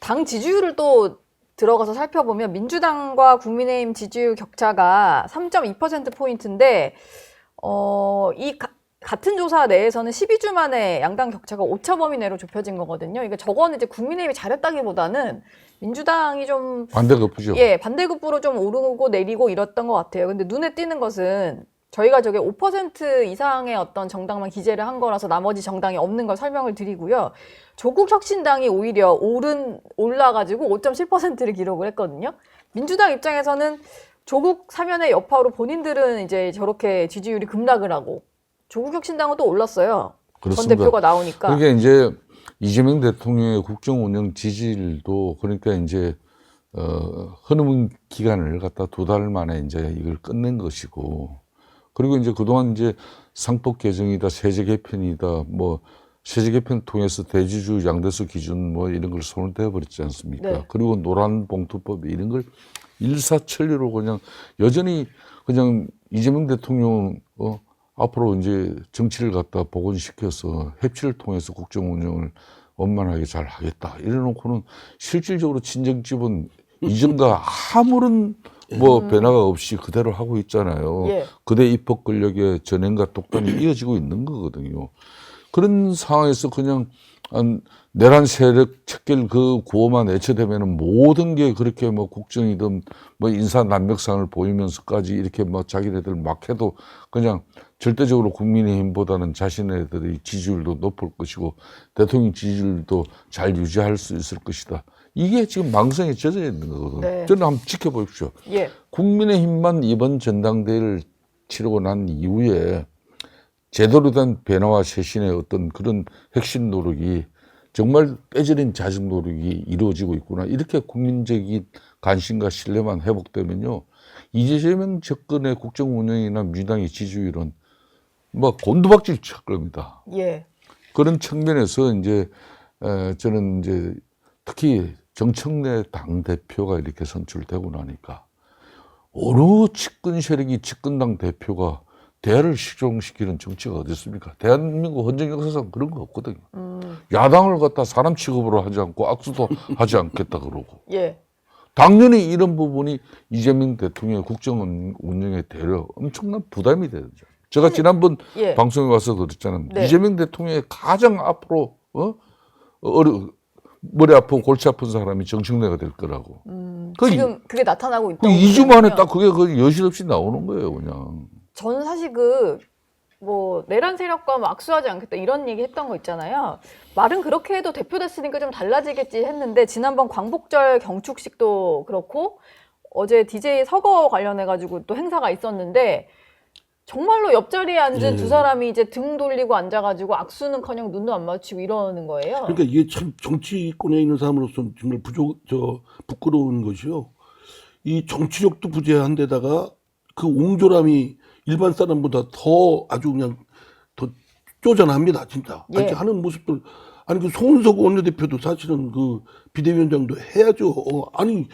당 지지율을 또 들어가서 살펴보면 민주당과 국민의힘 지지율 격차가 3.2%포인트인데 같은 조사 내에서는 12주 만에 양당 격차가 오차 범위 내로 좁혀진 거거든요. 그러니까 저거는 이제 국민의힘이 잘했다기보다는 민주당이 좀 반대급부죠. 예, 반대급부로 좀 오르고 내리고 이랬던 것 같아요. 근데 눈에 띄는 것은 저희가 저게 5% 이상의 어떤 정당만 기재를 한 거라서 나머지 정당이 없는 걸 설명을 드리고요. 조국혁신당이 오히려 올라가지고 5.7%를 기록을 했거든요. 민주당 입장에서는 조국 사면의 여파로 본인들은 이제 저렇게 지지율이 급락을 하고 조국혁신당은 또 올랐어요. 그렇습니다. 전 대표가 나오니까. 그게 이제 이재명 대통령의 국정 운영 지지율도 그러니까 이제 흐름은 기간을 갖다 2달 만에 이제 이걸 끝낸 것이고, 그리고 이제 그동안 이제 상법 개정이다, 세제 개편이다, 뭐 세제 개편 통해서 대주주 양대수 기준 뭐 이런 걸 손을 대버렸지 않습니까? 네. 그리고 노란봉투법 이런 걸 일사천리로 그냥 여전히 그냥 이재명 대통령 앞으로 이제 정치를 갖다 복원시켜서 협치를 통해서 국정 운영을 원만하게 잘 하겠다 이래놓고는 실질적으로 친정집은 이전과 아무런 뭐 변화가 없이 그대로 하고 있잖아요. 예. 그대 입법 권력의 전횡과 독단이 이어지고 있는 거거든요. 그런 상황에서 그냥 내란 세력 척결 그 구호만 외쳐대면은 모든 게 그렇게 뭐 국정이든 뭐 인사 난맥상을 보이면서까지 이렇게 뭐 자기네들 막 해도 그냥 절대적으로 국민의힘보다는 자신네들의 지지율도 높을 것이고 대통령 지지율도 잘 유지할 수 있을 것이다. 이게 지금 망상에 젖어 있는 거거든요. 네. 저는 한번 지켜보십시오. 예. 국민의힘만 이번 전당대회를 치르고 난 이후에 제대로 된 변화와 쇄신의 어떤 그런 핵심 노력이 정말 빼저린 자정 노력이 이루어지고 있구나. 이렇게 국민적인 관심과 신뢰만 회복되면요. 이재명 접근의 국정 운영이나 민주당의 지지율은 뭐 곤두박질 칠 겁니다. 예. 그런 측면에서 이제 저는 이제 특히 정청래 당대표가 이렇게 선출되고 나니까 어느 집권 세력이 집권당 대표가 대화를 실종시키는 정치가 어디 있습니까? 대한민국 헌정 역사상 그런 거 없거든요. 야당을 갖다 사람 취급으로 하지 않고 악수도 하지 않겠다 그러고. 예. 당연히 이런 부분이 이재명 대통령의 국정 운영에 대려 엄청난 부담이 되죠. 제가 지난번 예. 방송에 와서 그랬잖아요. 네. 이재명 대통령의 가장 앞으로 머리 아프고 골치 아픈 사람이 정청래가 될 거라고. 지금 그게 나타나고 있다고. 2주 만에 딱 그게 여실없이 나오는 거예요, 그냥. 저는 사실 내란 세력과 뭐 악수하지 않겠다 이런 얘기 했던 거 있잖아요. 말은 그렇게 해도 대표 됐으니까 좀 달라지겠지 했는데 지난번 광복절 경축식도 그렇고 어제 DJ 서거 관련해가지고 또 행사가 있었는데 정말로 옆자리에 앉은 두 사람이 이제 등 돌리고 앉아가지고 악수는커녕 눈도 안 마주치고 이러는 거예요. 그러니까 이게 참 정치권에 있는 사람으로서는 정말 부끄러운 것이요. 이 정치력도 부재한 데다가 그 옹졸함이 일반 사람보다 더 아주 그냥 더 쪼잔합니다, 진짜. 예. 아니, 하는 모습들. 아니, 그 송은석 원내대표도 사실은 그 비대위원장도 해야죠. 아니,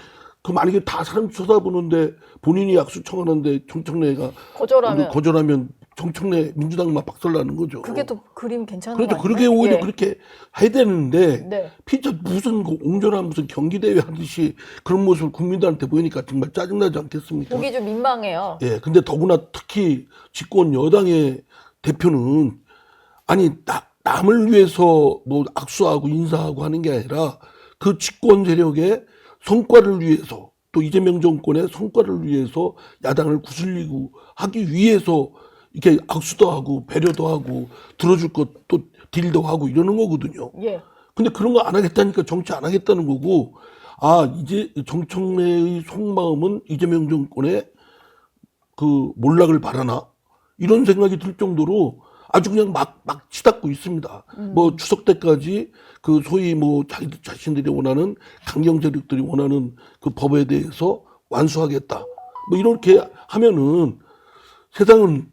그 만약에 다 사람 쳐다보는데 본인이 악수 청하는데 정청래가 거절하면 정청래 민주당만 박살나는 거죠. 그게 또 그림 괜찮은 그렇죠. 거 그렇게 아니에요? 오히려 예. 그렇게 해야 되는데 네. 피자 무슨 그 옹졸한 무슨 경기대회 하듯이 그런 모습을 국민들한테 보이니까 정말 짜증나지 않겠습니까? 보기 좀 민망해요. 예, 근데 더구나 특히 집권 여당의 대표는 아니 남을 위해서 뭐 악수하고 인사하고 하는 게 아니라 그 집권 세력의 성과를 위해서 또 이재명 정권의 성과를 위해서 야당을 구슬리고 하기 위해서 이렇게 악수도 하고 배려도 하고 들어줄 것 또 딜도 하고 이러는 거거든요. 예. 근데 그런 거 안 하겠다니까 정치 안 하겠다는 거고, 이제 정청래의 속마음은 이재명 정권의 그 몰락을 바라나 이런 생각이 들 정도로 아주 그냥 막 치닫고 있습니다. 뭐 추석 때까지 그 소위 뭐 자신들이 원하는 강경 세력들이 원하는 그 법에 대해서 완수하겠다. 뭐 이렇게 하면은 세상은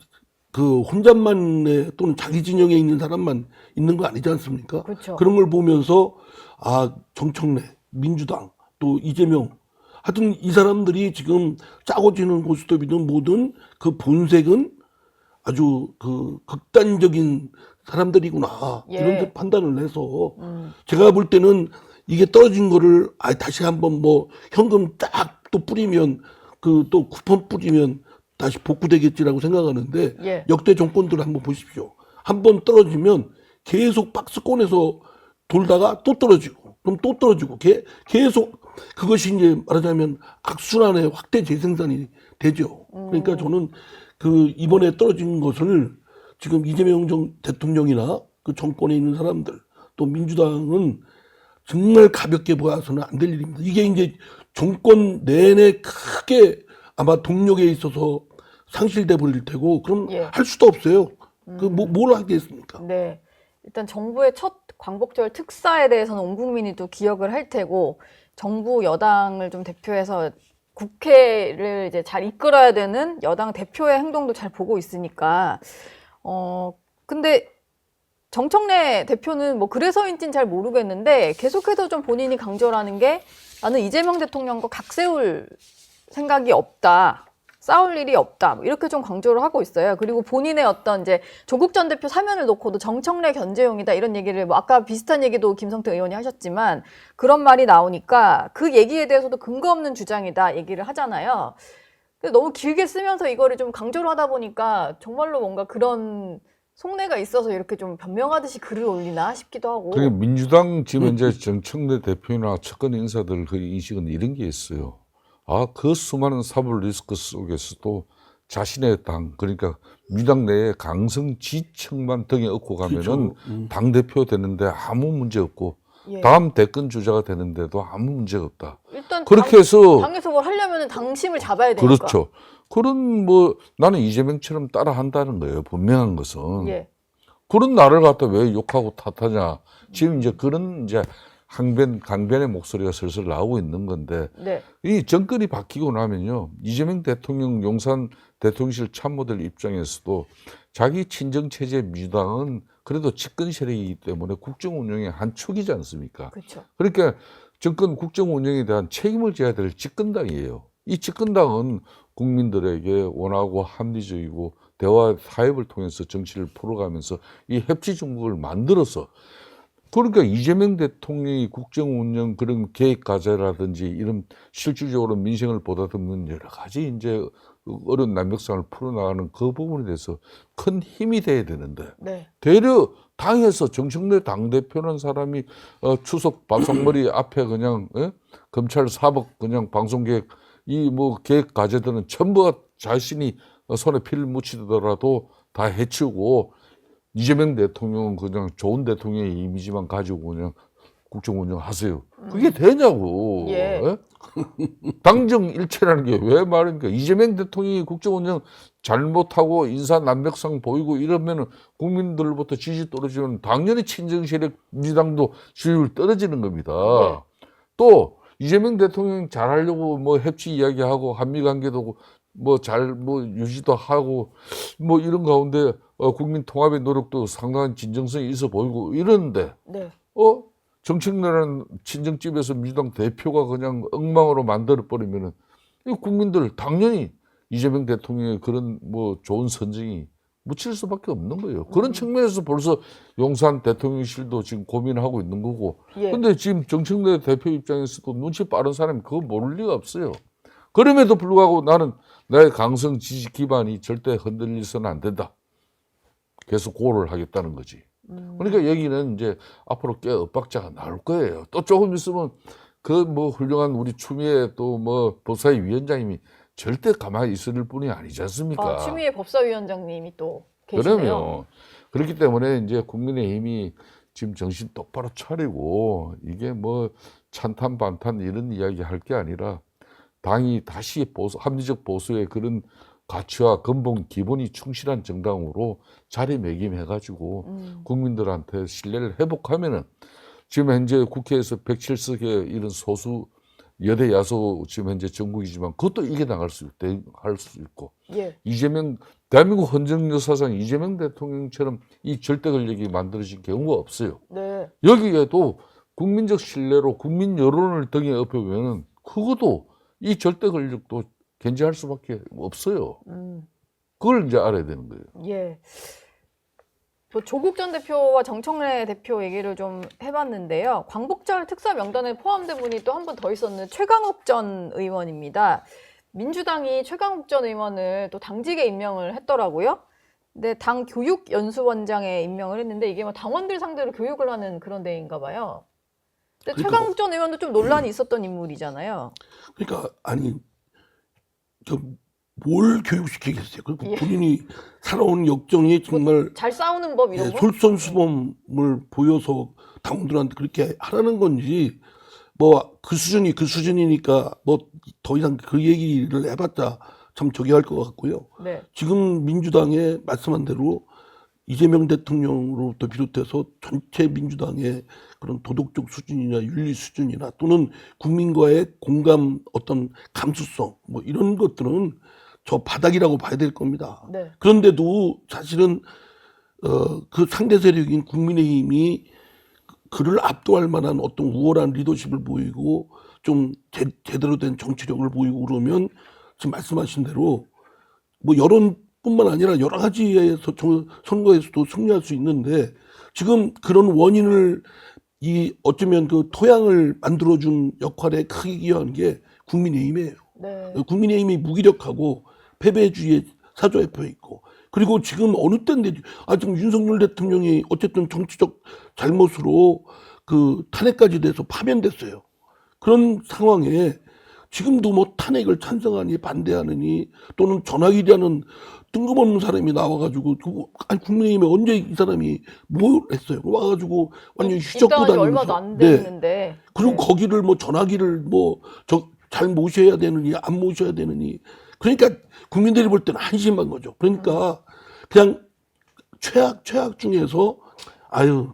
그 혼잣만에 또는 자기 진영에 있는 사람만 있는 거 아니지 않습니까? 그렇죠. 그런 걸 보면서 정청래, 민주당 또 이재명 하여튼 이 사람들이 지금 짜고 지는 고스톱이든 뭐든 그 본색은 아주 그 극단적인 사람들이구나. 예. 이런 판단을 해서 제가 볼 때는 이게 떨어진 거를 다시 한번 뭐 현금 딱 또 뿌리면 그 또 쿠폰 뿌리면 다시 복구되겠지라고 생각하는데 예. 역대 정권들 한번 보십시오. 한번 떨어지면 계속 박스 꺼내서 돌다가 또 떨어지고 그럼 또 떨어지고 계속 그것이 이제 말하자면 악순환의 확대 재생산이 되죠. 그러니까 저는 그 이번에 떨어진 것을 지금 이재명 대통령이나 그 정권에 있는 사람들 또 민주당은 정말 가볍게 봐서는 안 될 일입니다. 이게 이제 정권 내내 크게 아마 동력에 있어서 상실돼 버릴 테고 그럼 예. 할 수도 없어요. 뭘 하겠습니까? 네. 일단 정부의 첫 광복절 특사에 대해서는 온 국민이 또 기억을 할 테고 정부 여당을 좀 대표해서 국회를 이제 잘 이끌어야 되는 여당 대표의 행동도 잘 보고 있으니까 근데 정청래 대표는 뭐 그래서인지는 잘 모르겠는데 계속해서 좀 본인이 강조를 하는 게 나는 이재명 대통령과 각 세울 생각이 없다. 싸울 일이 없다. 뭐 이렇게 좀 강조를 하고 있어요. 그리고 본인의 어떤 이제 조국 전 대표 사면을 놓고도 정청래 견제용이다 이런 얘기를 뭐 아까 비슷한 얘기도 김성태 의원이 하셨지만 그런 말이 나오니까 그 얘기에 대해서도 근거 없는 주장이다 얘기를 하잖아요. 근데 너무 길게 쓰면서 이거를 좀 강조를 하다 보니까 정말로 뭔가 그런 속내가 있어서 이렇게 좀 변명하듯이 글을 올리나 싶기도 하고. 그러니까 민주당 지금 현재 정청래 대표나 측근 인사들 그 인식은 이런 게 있어요. 그 수많은 사법 리스크 속에서도 자신의 당, 그러니까 민주당 내에 강성 지층만 등에 업고 가면은 당대표 되는데 아무 문제 없고 예. 다음 대권 주자가 되는데도 아무 문제가 없다. 일단 그렇게 해서 당에서 뭘 하려면 당심을 잡아야 되니까. 그렇죠. 그런 뭐 나는 이재명처럼 따라 한다는 거예요. 분명한 것은. 예. 그런 나를 갖다 왜 욕하고 탓하냐. 지금 이제 그런 이제 강변의 목소리가 슬슬 나오고 있는 건데 네. 이 정권이 바뀌고 나면요. 이재명 대통령 용산 대통령실 참모들 입장에서도 자기 친정체제 민주당은 그래도 집권 세력이기 때문에 국정 운영의 한 축이지 않습니까? 그렇죠. 그러니까 정권 국정 운영에 대한 책임을 져야 될 집권당이에요. 이 집권당은 국민들에게 원하고 합리적이고 대화 타협을 통해서 정치를 풀어가면서 이 협치 중국을 만들어서 그러니까 이재명 대통령이 국정 운영 그런 계획 과제라든지 이런 실질적으로 민생을 보다듬는 여러 가지 이제 어려운 난벽상을 풀어나가는 그 부분에 대해서 큰 힘이 돼야 되는데 네. 되려 당에서 정청래 당대표라는 사람이 추석 밥상머리 앞에 그냥 검찰 사법 그냥 방송계획 이 뭐 계획 과제들은 전부 자신이 손에 피를 묻히더라도 다 해치우고 이재명 대통령은 그냥 좋은 대통령의 이미지만 가지고 그냥 국정 운영하세요. 그게 되냐고. 예. 당정일체라는 게 왜 말입니까? 이재명 대통령이 국정 운영 잘못하고 인사 난벽상 보이고 이러면은 국민들로부터 지지 떨어지면 당연히 친정 세력 민주당도 지지율 떨어지는 겁니다. 네. 또 이재명 대통령 잘하려고 뭐 협치 이야기하고 한미 관계도 뭐 잘 뭐 유지도 하고 뭐 이런 가운데 국민 통합의 노력도 상당한 진정성이 있어 보이고 이러는데 네. 정청래라는 친정집에서 민주당 대표가 그냥 엉망으로 만들어 버리면은 이 국민들 당연히 이재명 대통령의 그런 뭐 좋은 선정이 묻힐 수밖에 없는 거예요. 그런 측면에서 벌써 용산 대통령실도 지금 고민하고 있는 거고. 예. 근데 지금 정청래 대표 입장에서도 눈치 빠른 사람이 그거 모를 리가 없어요. 그럼에도 불구하고 나는 나의 강성 지지 기반이 절대 흔들리서는 안 된다. 계속 고를 하겠다는 거지. 그러니까 여기는 이제 앞으로 꽤 엇박자가 나올 거예요. 또 조금 있으면 그 뭐 훌륭한 우리 추미애 또 뭐 법사위 위원장님이 절대 가만히 있을 분이 아니지 않습니까? 추미애 법사위원장님이 또 계시네요. 그러면 그렇기 때문에 이제 국민의힘이 지금 정신 똑바로 차리고 이게 뭐 찬탄 반탄 이런 이야기 할 게 아니라 당이 다시 합리적 보수의 그런 가치와 근본 기본이 충실한 정당으로 자리매김해가지고 국민들한테 신뢰를 회복하면은 지금 현재 국회에서 107석의 이런 소수 여대 야소 지금 현재 정국이지만 그것도 이겨나갈 수 있고 예. 이재명 대한민국 헌정 역사상 이재명 대통령처럼 이 절대 권력이 만들어진 경우가 없어요. 네. 여기에도 국민적 신뢰로 국민 여론을 등에 업혀보면은 그것도 이 절대 권력도 견제할 수밖에 없어요. 그걸 이제 알아야 되는 거예요. 예. 또 조국 전 대표와 정청래 대표 얘기를 좀 해봤는데요. 광복절 특사 명단에 포함된 분이 또 한 분 더 있었는 최강욱 전 의원입니다. 민주당이 최강욱 전 의원을 또 당직에 임명을 했더라고요. 근데 당 교육연수원장에 임명을 했는데 이게 뭐 당원들 상대로 교육을 하는 그런 데인가 봐요. 근데 그러니까 최강욱 전 의원도 좀 논란이 있었던 인물이잖아요. 그러니까 아니 뭘 교육시키겠어요? 그리고 예. 본인이 살아온 역정이 정말 잘 싸우는 법 이런 거? 솔선수범을 보여서 당원들한테 그렇게 하라는 건지 뭐 그 수준이 그 수준이니까 뭐 더 이상 그 얘기를 해봤자 참 저기 할 것 같고요. 네. 지금 민주당의 말씀한 대로 이재명 대통령으로부터 비롯해서 전체 민주당의 그런 도덕적 수준이나 윤리 수준이나 또는 국민과의 공감 어떤 감수성 뭐 이런 것들은 저 바닥이라고 봐야 될 겁니다. 네. 그런데도 사실은 그 상대 세력인 국민의힘이 그를 압도할 만한 어떤 우월한 리더십을 보이고 좀 제대로 된 정치력을 보이고 그러면 지금 말씀하신 대로 뭐 여론뿐만 아니라 여러 가지에서 선거에서도 승리할 수 있는데 지금 그런 원인을 어쩌면 그 토양을 만들어준 역할에 크게 기여한 게 국민의힘이에요. 네. 국민의힘이 무기력하고 패배주의에 사조에 있고 그리고 지금 어느 때인데 지금 윤석열 대통령이 어쨌든 정치적 잘못으로 그 탄핵까지 돼서 파면됐어요. 그런 상황에 지금도 뭐 탄핵을 찬성하니 반대하느니 또는 전학이라는 뜬금없는 사람이 나와가지고 아니 국민의힘에 언제 이 사람이 뭘 했어요? 와가지고 완전 휴적고 입당한 지 얼마도 다니면서 안 됐는데. 그리고 네. 거기를 뭐 전화기를 뭐 잘 모셔야 되느니 안 모셔야 되느니 그러니까 국민들이 볼 때는 한심한 거죠. 그러니까 그냥 최악 중에서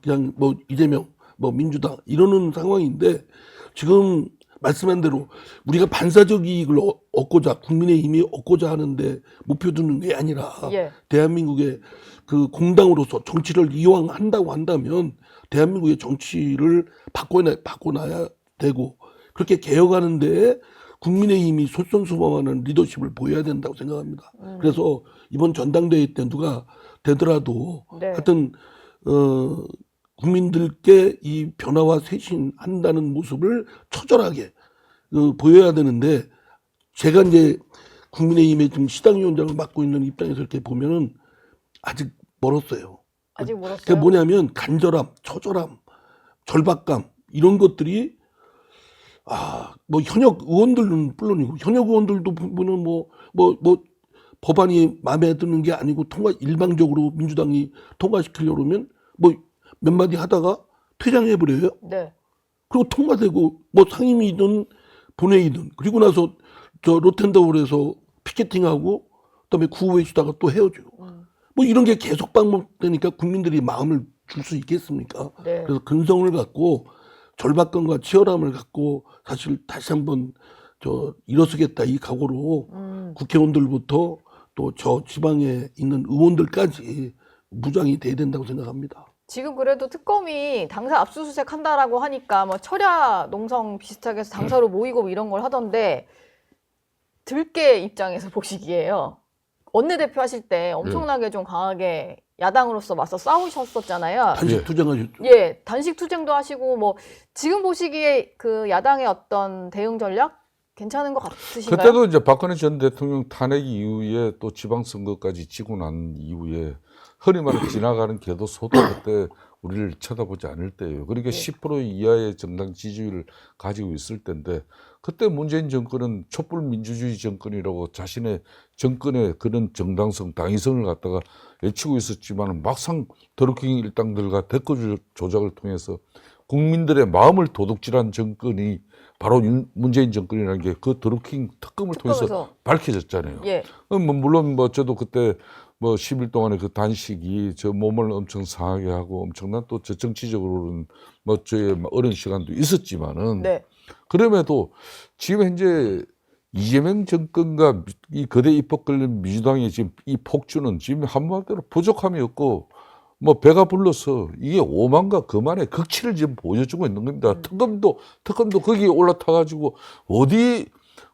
그냥 뭐 이재명 뭐 민주당 이러는 상황인데 지금 말씀한 대로 우리가 반사적 이익을 얻고자 국민의힘이 얻고자 하는데 목표 두는 게 아니라 예. 대한민국의 그 공당으로서 정치를 이왕한다고 한다면 대한민국의 정치를 바꿔놔야 되고 그렇게 개혁하는데 국민의힘이 솔선수범하는 리더십을 보여야 된다고 생각합니다. 그래서 이번 전당대회 때 누가 되더라도 네. 하여튼 국민들께 이 변화와 쇄신한다는 모습을 처절하게 보여야 되는데 제가 이제 국민의힘의 지금 시당위원장을 맡고 있는 입장에서 이렇게 보면은 아직 멀었어요. 아직 멀었어요. 그게 뭐냐면 간절함, 처절함, 절박감 이런 것들이 뭐 현역 의원들은 물론이고 현역 의원들도 보면 뭐 법안이 마음에 드는 게 아니고 일방적으로 민주당이 통과시키려고 그러면 뭐 몇 마디 하다가 퇴장해 버려요. 네. 그리고 통과되고 뭐 상임위든 본회의든 그리고 나서 저 로텐더홀에서 피켓팅하고 그다음에 구호회 치다가 또 헤어지고 뭐 이런 게 계속 반복되니까 국민들이 마음을 줄 수 있겠습니까? 네. 그래서 근성을 갖고 절박감과 치열함을 갖고 사실 다시 한번 일어서겠다 이 각오로 국회의원들부터 또 저 지방에 있는 의원들까지 무장이 돼야 된다고 생각합니다. 지금 그래도 특검이 당사 압수수색 한다라고 하니까 뭐 철야 농성 비슷하게 해서 당사로 모이고 뭐 이런 걸 하던데 들깨 입장에서 보시기에요. 원내대표 하실 때 엄청나게 좀 강하게 야당으로서 맞서 싸우셨었잖아요. 단식 예. 투쟁하셨죠. 예, 단식 투쟁도 하시고 뭐 지금 보시기에 그 야당의 어떤 대응 전략 괜찮은 것 같으신가요? 그때도 이제 박근혜 전 대통령 탄핵 이후에 또 지방선거까지 지고 난 이후에 흔히말해 지나가는 개도소도 그때 우리를 쳐다보지 않을 때예요. 그러니까 10% 이하의 정당 지지율을 가지고 있을 때인데 그때 문재인 정권은 촛불 민주주의 정권이라고 자신의 정권의 그런 정당성, 당위성을 갖다가 외치고 있었지만 막상 드루킹 일당들과 댓글 조작을 통해서 국민들의 마음을 도둑질한 정권이 바로 문재인 정권이라는 게 그 드루킹 특검을 통해서 밝혀졌잖아요. 예. 물론 저도 그때 10일 동안의 그 단식이 저 몸을 엄청 상하게 하고 엄청난 또 저 정치적으로는 저의 어려운 시간도 있었지만은 네. 그럼에도 지금 현재 이재명 정권과 이 거대 입법 걸린 민주당의 지금 이 폭주는 지금 한마디로 부족함이 없고 배가 불러서 이게 오만과 거만의 극치를 지금 보여주고 있는 겁니다. 특검도 거기에 올라타가지고 어디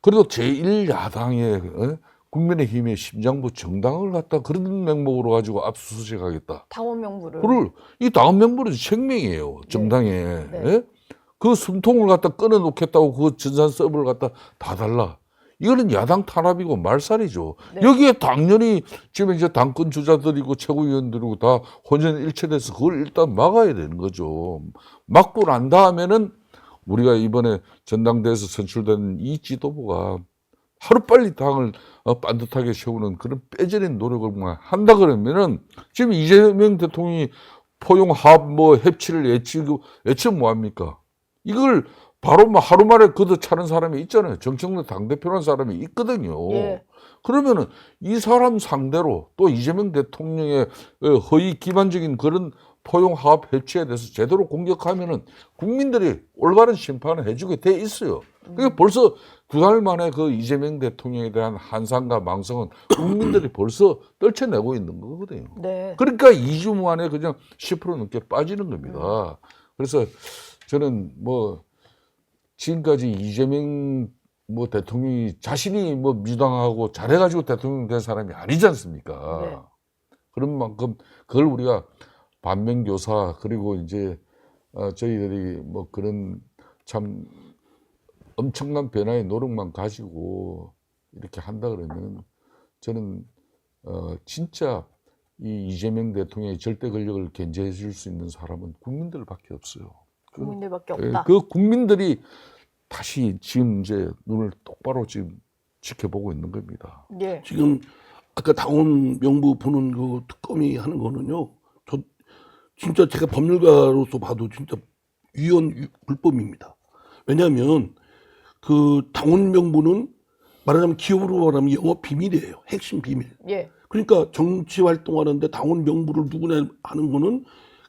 그래도 제1야당의 국민의힘의 심장부 정당을 갖다 그런 명목으로 가지고 압수수색하겠다. 당원 명부를. 그걸 이 당원 명부는 생명이에요. 정당에. 네. 예? 그 숨통을 갖다 끊어놓겠다고 그 전산 서버를 갖다 다 달라. 이거는 야당 탄압이고 말살이죠. 네. 여기에 당연히 지금 이제 당권 주자들이고 최고위원들이고 다 혼연일체돼서 그걸 일단 막아야 되는 거죠. 막고 난 다음에는 우리가 이번에 전당대회에서 선출된 이 지도부가 하루빨리 당을 반듯하게 세우는 그런 빼지는 노력을 한다 그러면은 지금 이재명 대통령이 포용 합 뭐 협치를 외치면 뭐합니까? 이걸 바로 뭐 하루 만에 걷어차는 사람이 있잖아요. 정청래 당대표라는 사람이 있거든요. 예. 그러면은 이 사람 상대로 또 이재명 대통령의 허위 기반적인 그런 포용화합 협치에 대해서 제대로 공격하면은 국민들이 올바른 심판을 해주게 돼 있어요. 그게 벌써 2달 만에 그 이재명 대통령에 대한 한상과 망성은 국민들이 벌써 떨쳐내고 있는 거거든요. 네. 그러니까 2주 만에 그냥 10% 넘게 빠지는 겁니다. 그래서 저는 뭐 지금까지 이재명 뭐 대통령이 자신이 뭐 민주당하고 잘해가지고 대통령 된 사람이 아니지 않습니까? 네. 그런 만큼 그걸 우리가 반면교사 그리고 이제 저희들이 뭐 그런 참 엄청난 변화의 노력만 가지고 이렇게 한다 그러면 저는 진짜 이 이재명 대통령의 절대 권력을 견제해 줄 수 있는 사람은 국민들밖에 없어요. 국민들밖에 없다. 그 국민들이 다시 지금 이제 눈을 똑바로 지금 지켜보고 있는 겁니다. 예. 지금 아까 당원 명부 보는 그 특검이 하는 거는요. 저 진짜 제가 법률가로서 봐도 진짜 불법입니다. 왜냐하면 그 당원 명부는 말하자면 기업으로 말하면 영업 비밀이에요. 핵심 비밀. 예. 그러니까 정치 활동하는데 당원 명부를 누구나 하는 거는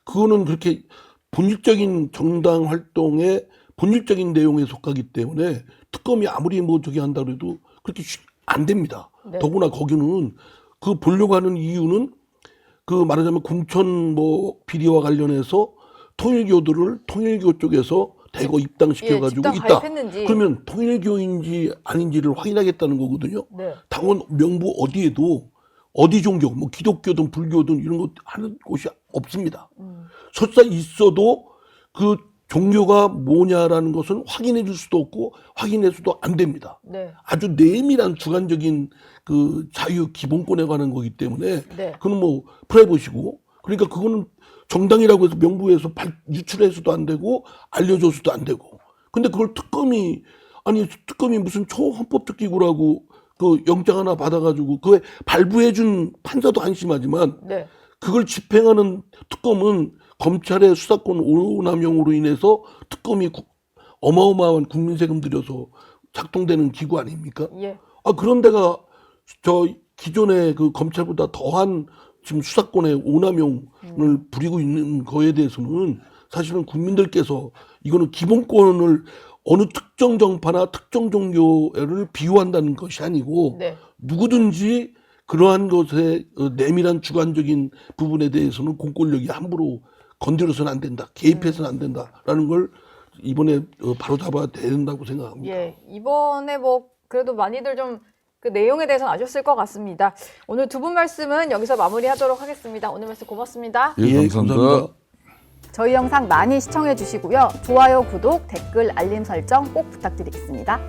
그거는 그렇게 본질적인 정당 활동의 본질적인 내용에 속하기 때문에 특검이 아무리 뭐 저기 한다 그래도 그렇게 안 됩니다. 네. 더구나 거기는 그 보려고 하는 이유는 그 말하자면 공천 뭐 비리와 관련해서 통일교 쪽에서 대거 입당시켜가지고 집단 있다. 가입했는지. 그러면 통일교인지 아닌지를 확인하겠다는 거거든요. 네. 당원 명부 어디에도 어디 종교, 뭐 기독교든 불교든 이런 거 하는 곳이 없습니다. 설사 있어도 그 종교가 뭐냐라는 것은 확인해 줄 수도 없고 확인해서도 안 됩니다. 네. 아주 내밀한 주관적인 그 자유 기본권에 관한 거기 때문에 네. 그건 뭐 프라이버시고 그러니까 그거는 정당이라고 해서 명부에서 유출해서도 안 되고 알려줘서도 안 되고 근데 그걸 특검이 무슨 초헌법적 기구라고 그 영장 하나 받아가지고 그에 발부해준 판사도 한심하지만 네. 그걸 집행하는 특검은 검찰의 수사권 오남용으로 인해서 특검이 어마어마한 국민 세금 들여서 작동되는 기구 아닙니까? 예. 그런 데가 저 기존의 그 검찰보다 더한 지금 수사권의 오남용을 부리고 있는 거에 대해서는 사실은 국민들께서 이거는 기본권을 어느 특정 정파나 특정 종교를 비유한다는 것이 아니고 네. 누구든지 그러한 것에 내밀한 주관적인 부분에 대해서는 공권력이 함부로 건드려서는 안 된다. 개입해서는 안 된다라는 걸 이번에 바로잡아야 된다고 생각합니다. 예. 이번에 뭐 그래도 많이들 좀 그 내용에 대해서는 아셨을 것 같습니다. 오늘 두 분 말씀은 여기서 마무리하도록 하겠습니다. 오늘 말씀 고맙습니다. 예, 감사합니다. 저희 영상 많이 시청해 주시고요. 좋아요, 구독, 댓글, 알림 설정 꼭 부탁드리겠습니다.